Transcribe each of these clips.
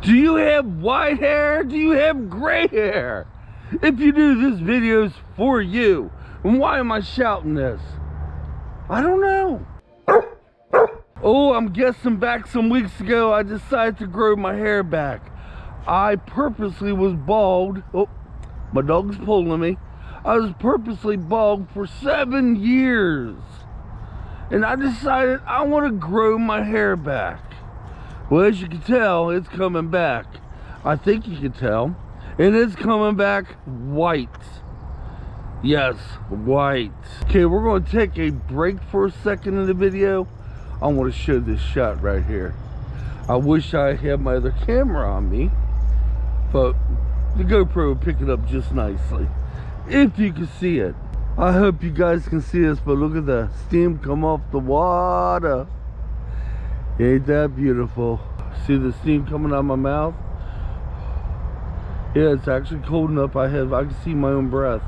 Do you have white hair? Do you have gray hair? If you do, this video's for you. And why am I shouting this? I don't know. Oh, I'm guessing back some weeks ago, I decided to grow my hair back. I purposely was bald. Oh, my dog's pulling me. I was purposely bald for 7 years. And I decided I want to grow my hair back. Well, as you can tell, it's coming back. I think you can tell. And it's coming back white. Yes, white. Okay, we're going to take a break for a second in the video. I want to show this shot right here. I wish I had my other camera on me, but the GoPro would pick it up just nicely. If you can see it. I hope you guys can see this, but look at the steam come off the water. Ain't that beautiful? See the steam coming out of my mouth? Yeah, it's actually cold enough. I can see my own breath.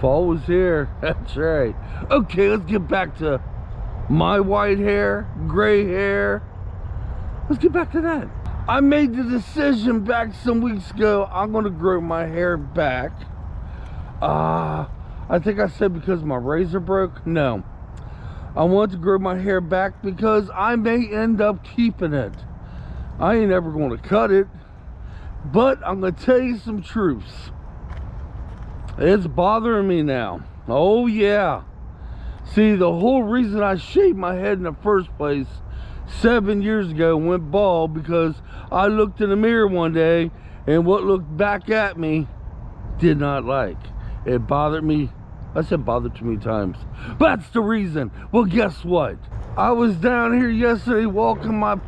Fall was here. That's right. Okay, let's get back to my white hair, gray hair. Let's get back to that. I made the decision back some weeks ago. I'm going to grow my hair back. I think I said because my razor broke. No. I want to grow my hair back because I may end up keeping it. I ain't ever going to cut it. But I'm going to tell you some truths. It's bothering me now. Oh yeah. See, the whole reason I shaved my head in the first place 7 years ago, went bald, because I looked in the mirror one day and what looked back at me did not like. It bothered me. I said bothered too many times. But that's the reason. Well, guess what? I was down here yesterday walking my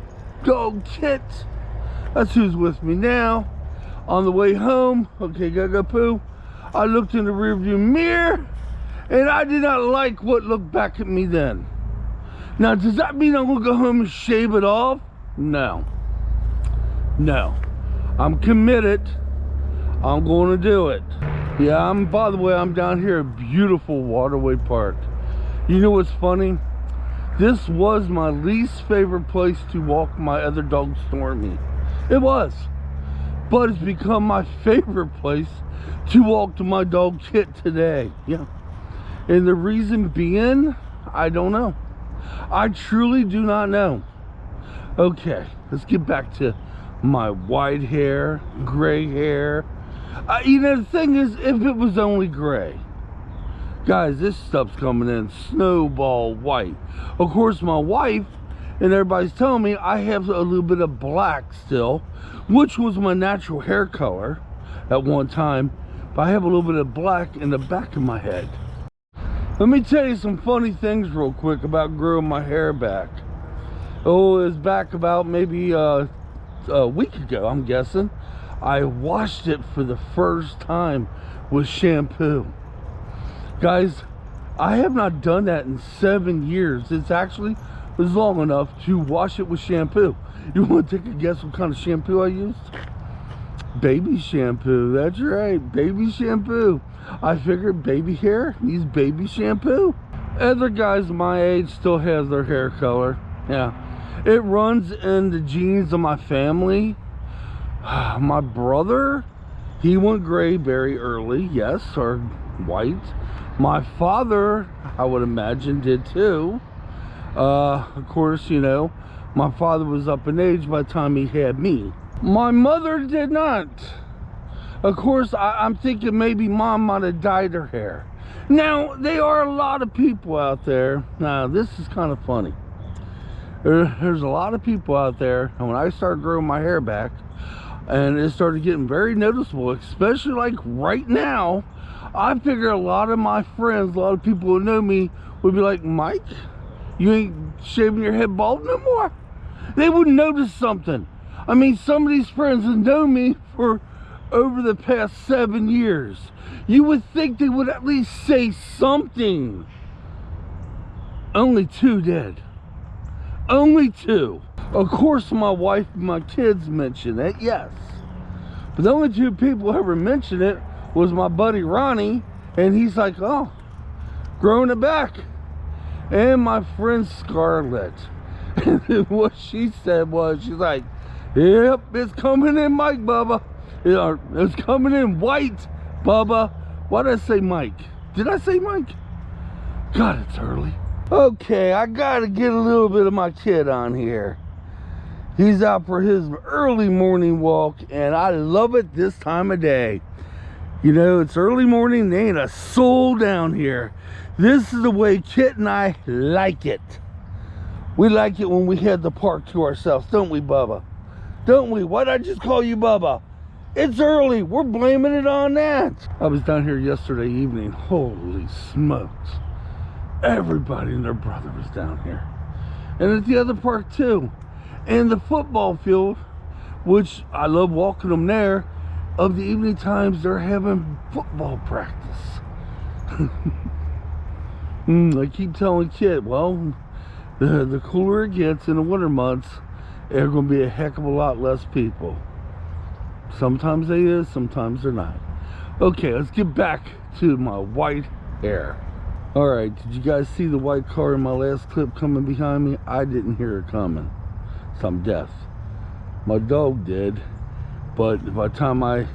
dog Kitt. That's who's with me now. On the way home, okay, gotta go poo. I looked in the rearview mirror and I did not like what looked back at me then. Now, does that mean I'm gonna go home and shave it off? No. No. I'm committed. I'm gonna do it. Yeah, by the way, I'm down here at beautiful Waterway Park. You know what's funny? This was my least favorite place to walk my other dog, Stormy. It was. But it's become my favorite place to walk to my dog Kitt today. Yeah. And the reason being, I don't know. I truly do not know. Okay, let's get back to my white hair, gray hair. You know, the thing is, if it was only gray. Guys, this stuff's coming in snowball white. Of course, my wife and everybody's telling me I have a little bit of black still, which was my natural hair color at one time. But I have a little bit of black in the back of my head. Let me tell you some funny things real quick about growing my hair back. Oh, it was back about maybe a week ago, I'm guessing. I washed it for the first time with shampoo. Guys, I have not done that in 7 years. It's actually was long enough to wash it with shampoo. You want to take a guess what kind of shampoo I used? Baby shampoo. That's right, baby shampoo. I figured baby hair needs baby shampoo. Other guys my age still have their hair color. Yeah, it runs in the genes of my family. My brother, he went gray very early, yes, or white. My father, I would imagine, did too. Of course, you know, my father was up in age by the time he had me. My mother did not. Of course, I'm thinking maybe mom might have dyed her hair. Now, there are a lot of people out there. Now, this is kind of funny. There's a lot of people out there, and when I started growing my hair back, and it started getting very noticeable, especially like right now, I figure a lot of my friends, a lot of people who know me would be like, Mike, you ain't shaving your head bald no more? They would notice something. I mean, some of these friends have known me for over the past 7 years. You would think they would at least say something. Only 2 did. Only 2. Of course, my wife and my kids mentioned it, yes. But the only 2 people who ever mentioned it was my buddy Ronnie, and he's like, oh, growing it back. And my friend Scarlett. And what she said was, she's like, Yep, it's coming in Mike, Bubba. It's coming in white, Bubba. Why did I say Mike? Did I say Mike? God, it's early. Okay, I gotta get a little bit of my kid on here. He's out for his early morning walk, and I love it this time of day. You know, it's early morning, there ain't a soul down here. This is the way Kitt and I like it. We like it when we have the park to ourselves, don't we, Bubba? Don't we? Why'd I just call you Bubba? It's early, we're blaming it on that. I was down here yesterday evening, holy smokes. Everybody and their brother was down here. And at the other park too. And the football field, which I love walking them there, of the evening times they're having football practice. I keep telling Kitt, well, the cooler it gets in the winter months, there's going to be a heck of a lot less people. Sometimes they is, sometimes they're not. Okay, let's get back to my white hair. Alright, did you guys see the white car in my last clip coming behind me? I didn't hear it coming. Some death. My dog did, but by the time I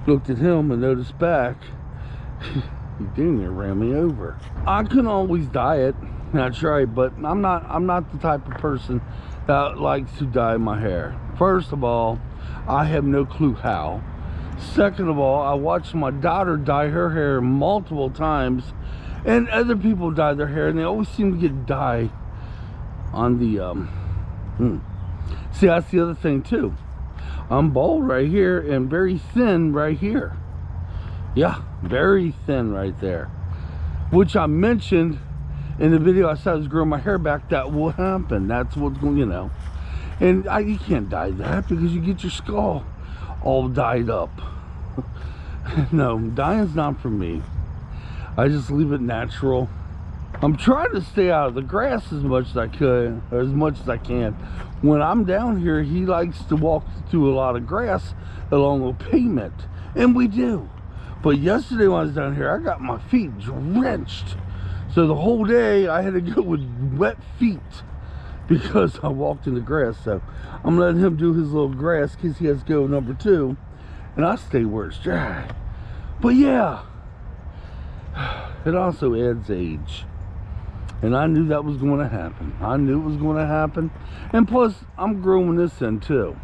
looked at him and noticed back, he dang near ran me over. I can always dye it, and I try, but I'm not the type of person that likes to dye my hair. First of all, I have no clue how. Second of all, I watched my daughter dye her hair multiple times, and other people dye their hair, and they always seem to get dye on the See, that's the other thing too. I'm bald right here and very thin right here. Yeah, very thin right there. Which I mentioned in the video I said I was growing my hair back. That will happen. That's what's going, you know. And you can't dye that because you get your skull all dyed up. No, dyeing's not for me. I just leave it natural. I'm trying to stay out of the grass as much as I could, or as much as I can. When I'm down here, he likes to walk through a lot of grass along the pavement, and we do. But yesterday when I was down here, I got my feet drenched. So the whole day I had to go with wet feet because I walked in the grass. So I'm letting him do his little grass because he has to go number 2, and I stay where it's dry. But yeah, it also adds age. And I knew that was going to happen. I knew it was going to happen. And plus, I'm growing this in too.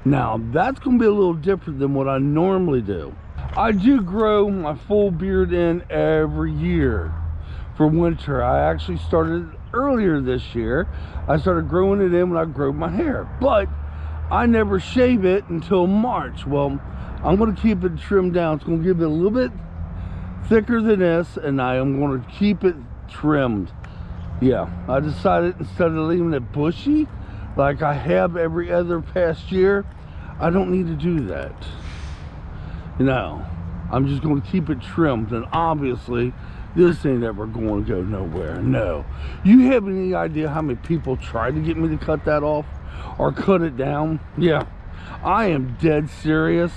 Now, that's going to be a little different than what I normally do. I do grow my full beard in every year for winter. I actually started earlier this year. I started growing it in when I grew my hair. But I never shave it until March. Well, I'm going to keep it trimmed down. It's going to give it a little bit thicker than this. And I am going to keep it trimmed. Yeah, I decided instead of leaving it bushy like I have every other past year, I don't need to do that. No, I'm just going to keep it trimmed, and obviously this ain't ever going to go nowhere. No. You have any idea how many people try to get me to cut that off or cut it down? Yeah, I am dead serious.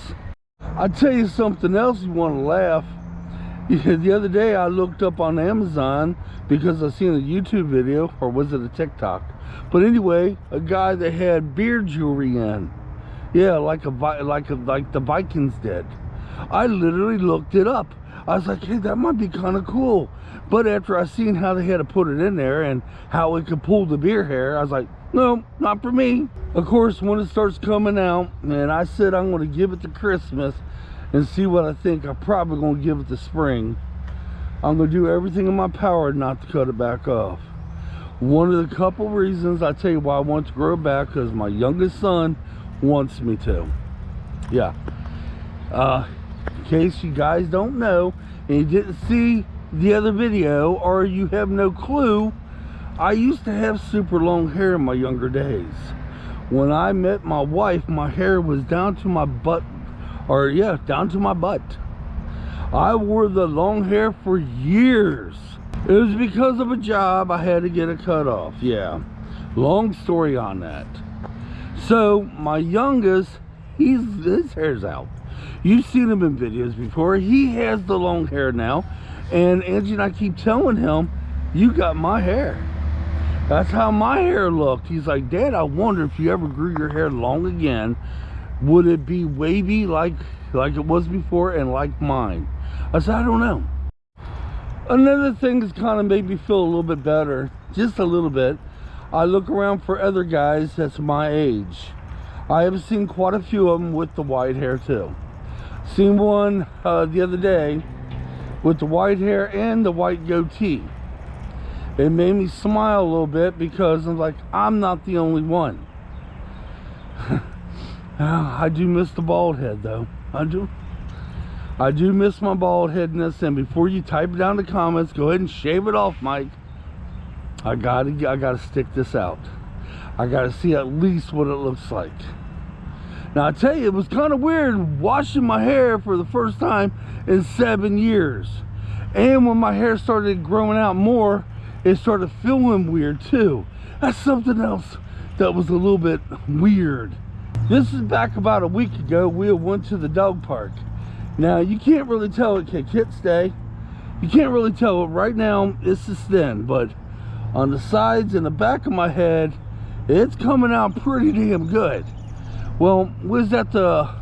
I'll tell you something else you want to laugh. The other day I looked up on Amazon because I seen a YouTube video, or was it a TikTok? But anyway, a guy that had beard jewelry in. Yeah, like the Vikings did. I literally looked it up. I was like, hey, that might be kind of cool. But after I seen how they had to put it in there and how it could pull the beard hair, I was like, no, not for me. Of course, when it starts coming out, and I said I'm going to give it to Christmas and see what I think, I'm probably going to give it to spring. I'm going to do everything in my power not to cut it back off. One of the couple reasons I tell you why I want to grow it back, because my youngest son wants me to. Yeah. In case you guys don't know, and you didn't see the other video, or you have no clue, I used to have super long hair in my younger days. When I met my wife, my hair was down to my butt. Or yeah, down to my butt. I wore the long hair for years. It was because of a job I had to get it cut off. Yeah, long story on that. So my youngest, his hair's out. You've seen him in videos before. He has the long hair now, and Angie and I keep telling him, you got my hair. That's how my hair looked. He's like, Dad, I wonder if you ever grew your hair long again, would it be wavy like it was before and like mine? I said, I don't know. Another thing that's kind of made me feel a little bit better, just a little bit, I look around for other guys that's my age. I have seen quite a few of them with the white hair too. Seen one the other day with the white hair and the white goatee. It made me smile a little bit because I'm like, I'm not the only one. I do miss the bald head though. I do miss my bald headness. And before you type it down in the comments, go ahead and shave it off, Mike. I gotta stick this out. I gotta see at least what it looks like. Now I tell you, it was kind of weird washing my hair for the first time in 7 years. And when my hair started growing out more, it started feeling weird too. That's something else that was a little bit weird. This is back about a week ago. We went to the dog park. Now you can't really tell it Kitt's day. You can't really tell it right now. This is thin, but on the sides and the back of my head, it's coming out pretty damn good. Well, we was at the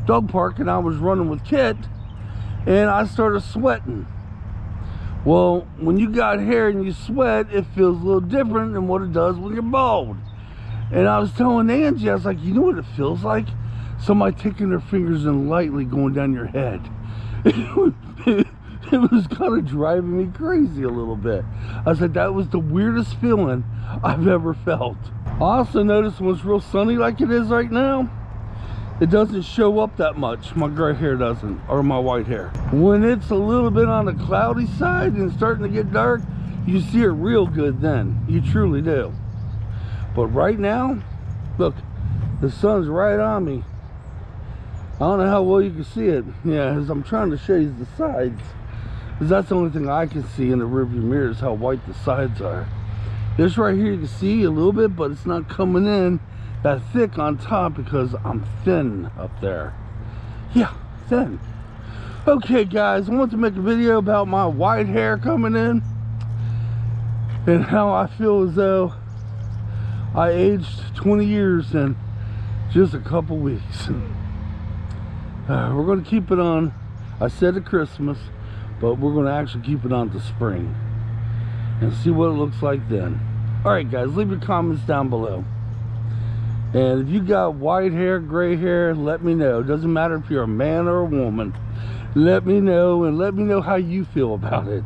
dog park and I was running with Kitt and I started sweating. Well, when you got hair and you sweat, it feels a little different than what it does when you're bald. And I was telling Angie, I was like, you know what it feels like? Somebody taking their fingers and lightly going down your head. It was kind of driving me crazy a little bit. I was like, that was the weirdest feeling I've ever felt. I also noticed when it's real sunny like it is right now, it doesn't show up that much. My gray hair doesn't, or my white hair. When it's a little bit on the cloudy side and starting to get dark, you see it real good then. You truly do. But right now, look, the sun's right on me. I don't know how well you can see it. Yeah, as I'm trying to show you the sides, because that's the only thing I can see in the rearview mirror is how white the sides are. This right here you can see a little bit, but it's not coming in that thick on top because I'm thin up there. Yeah, thin. Okay guys, I want to make a video about my white hair coming in and how I feel as though I aged 20 years in just a couple weeks. We're going to keep it on, I said at Christmas, but we're going to actually keep it on to spring and see what it looks like then. Alright guys, leave your comments down below. And if you got white hair, gray hair, let me know. It doesn't matter if you're a man or a woman. Let me know, and let me know how you feel about it.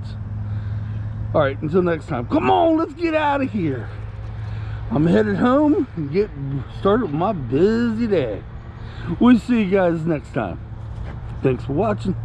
Alright, until next time. Come on, let's get out of here. I'm headed home and get started with my busy day. We'll see you guys next time. Thanks for watching.